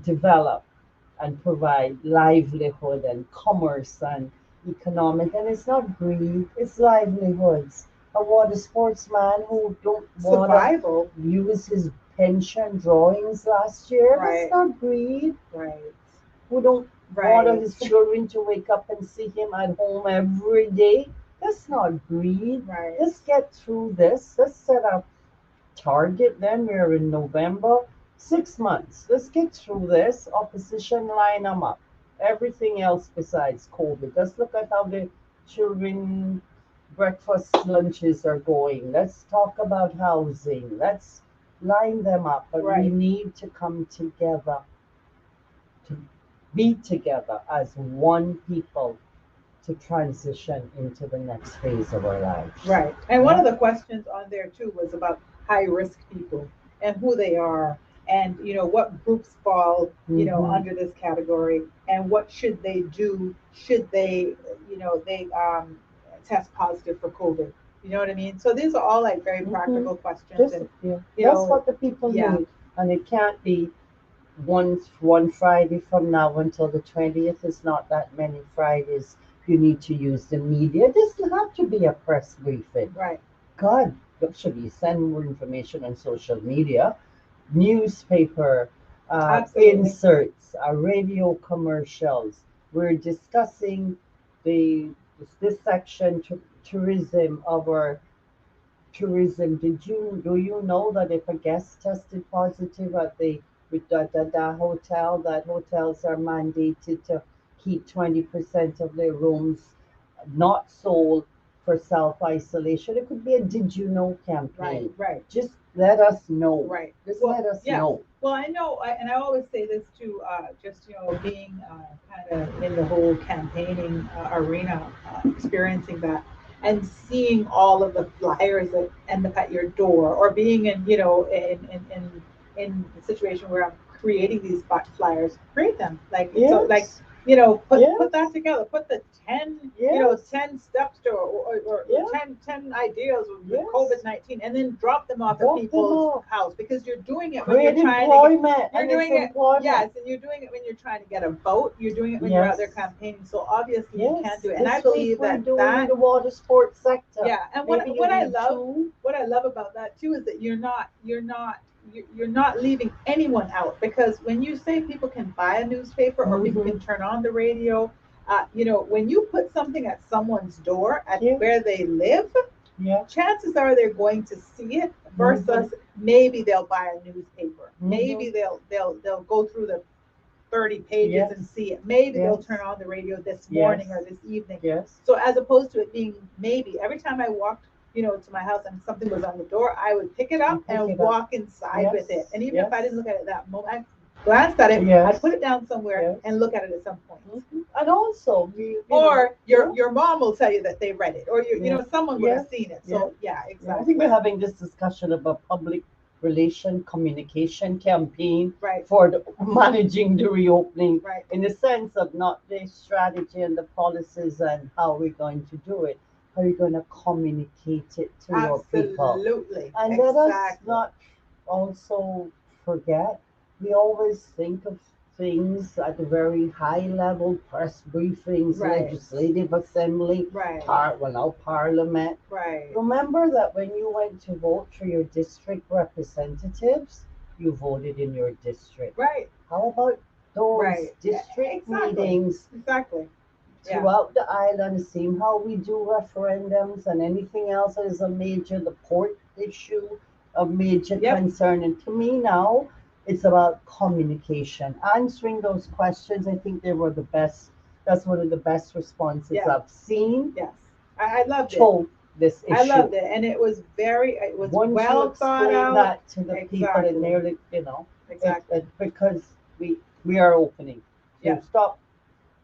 develop and provide livelihood and commerce and economic. And it's not greed, it's livelihoods. A water sportsman who don't want to Survival. use his pension drawings last year, that's Right. not greed. Right. Who don't want Right. his children to wake up and see him at home every day, that's not greed. Right. Let's get through this. Let's set a target. Then we're in November. 6 months. Let's get through this. Opposition, line them up. Everything else besides COVID. Let's look at how the children breakfast lunches are going. Let's talk about housing. Let's line them up. But we Right. need to come together to be together as one people to transition into the next phase of our lives. Right. And one Yeah. of the questions on there too was about high risk people and who they are, and what groups fall Mhm. under this category, and what should they do should they test positive for COVID. You know what I mean? So these are all like very Mhm. practical questions, Just and yeah, you that's know, what the people yeah, need, and it can't be one Friday from now until the 20th. Is not that many Fridays. You need to use the media. It doesn't have to be a press briefing. right, God, actually, send more information on social media, newspaper absolutely, inserts, radio commercials. We're discussing the this section tourism of our tourism. Do you know that if a guest tested positive at the hotel, that hotels are mandated to keep 20% of their rooms not sold for self isolation? It could be a did you know right, campaign. right, Just let us know. right. Just Well, let us yeah. know. Well, I know, and I always say this too. Just being kind of in the whole campaigning arena, experiencing that, and seeing all of the flyers that end up at your door, or being in the situation where I'm creating these flyers, create them like Yes. put that Yes. together, put the 10 Yes. 10 steps to or Yeah. 10 ideas with Yes. COVID-19, and then drop them off at Drop them people's off. house, because you're doing it when you're Create trying to get employment, you're and it's doing it, employment. yes, and you're doing it when you're trying to get a vote, you're doing it when you're out there Yes. campaigning, so obviously you can't Yes, do it, and I this week believe we're that doing in the water sports sector. yeah, and Maybe you need two. what I love about that too is that you're not leaving anyone out, because when you say people can buy a newspaper or people Mm-hmm. can turn on the radio, when you put something at someone's door at Yeah. where they live, Yeah. chances are they're going to see it versus maybe they'll buy a newspaper. Maybe they'll go through the 30 pages Yes. and see it. Maybe they'll Yes. turn on the radio this morning Yes. or this evening. Yes. So as opposed to it being maybe every time I walked, to my house and something was on the door, I would pick it up You pick and it up. walk inside Yes. with it. And even if I Yes. didn't look at it that moment, I glanced at it, Yes. I'd put it down somewhere Yes. and look at it at some point. And also, Or yeah. your mom will tell you that they read it, or Yeah. someone would have Yes. seen it. Yeah. So yeah, Yeah, I exactly. think we're having this discussion about public relation communication campaign Right, for managing the reopening right. in the sense of not the strategy and the policies and how we're going to do it, how you're going to communicate it to your people. Absolutely. And let us Exactly. not also forget, we always think of things at a very high level, press briefings, Right. legislative assembly, Right. parliament. Right. Remember that when you went to vote for your district representatives, you voted in your district. Right. How about those Right. district Exactly. meetings Exactly. Yeah. throughout the island, seeing how we do referendums and anything else that is a major, the port issue, a major Yep. concern. And to me now, it's about communication. Answering those questions, I think they were the best. That's one of the best responses Yeah. I've seen Yes. I loved it. to this issue. I loved it. And it was Once you well thought explain out. that to the people, Exactly. it nearly, Exactly. because we are opening. Yeah. You stop.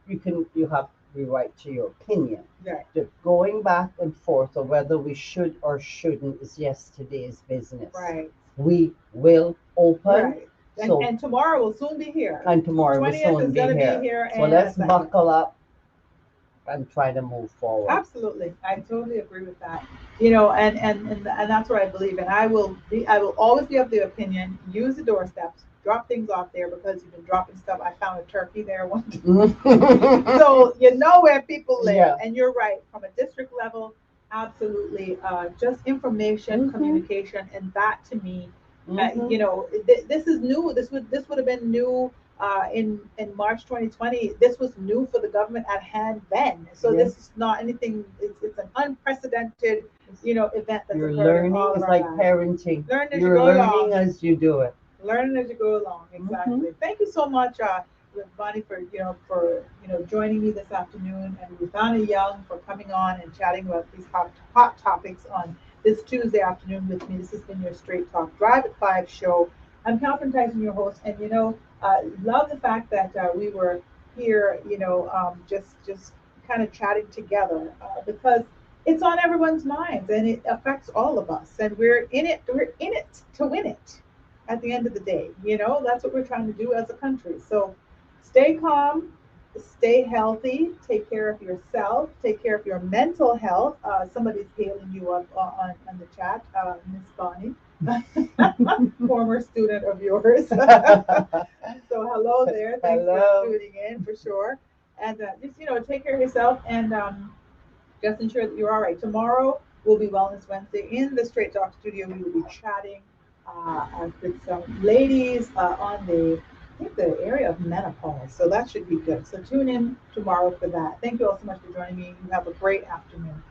You have the right to your opinion. Right. The going back and forth of whether we should or shouldn't is yesterday's business. Right. We will open. Right. So And tomorrow will soon be here. and tomorrow will 20th soon is be going to here. be here. So And let's that's buckle up and try to move forward. Absolutely, I totally agree with that. And that's what I believe in. I will always be of the opinion. Use the doorsteps, drop things off there because you've been dropping stuff. I found a turkey there one time. So you know where people live, Yeah. and you're right. From a district level, absolutely, just information, communication, and that to me, this is new. This would have been new in March 2020. This was new for the government at hand then. So Yeah. this is not anything. It's an unprecedented, event that's You're occurred in learning. all of It's our like lives. parenting. Learn as you You're go learning along. as you do it. Learning as you go along. Exactly. Thank you so much, Bonnie, for joining me this afternoon, and Ruthana Young for coming on and chatting about these hot topics on this Tuesday afternoon with me. This has been your Straight Talk Drive at 5 show. I'm Catherine Tyson, your host, and love the fact that we were here, just kind of chatting together because it's on everyone's minds and it affects all of us, and we're in it. We're in it to win it at the end of the day. That's what we're trying to do as a country. So stay calm, stay healthy, take care of yourself, take care of your mental health. Somebody's hailing you up on the chat, Miss Bonnie, former student of yours. So hello there. Thanks Hello. for tuning in for sure. And just take care of yourself and just ensure that you're all right. Tomorrow will be Wellness Wednesday in the Straight Talk studio. We will be chatting with some ladies on the area of menopause. So that should be good. So tune in tomorrow for that. Thank you all so much for joining me. You have a great afternoon.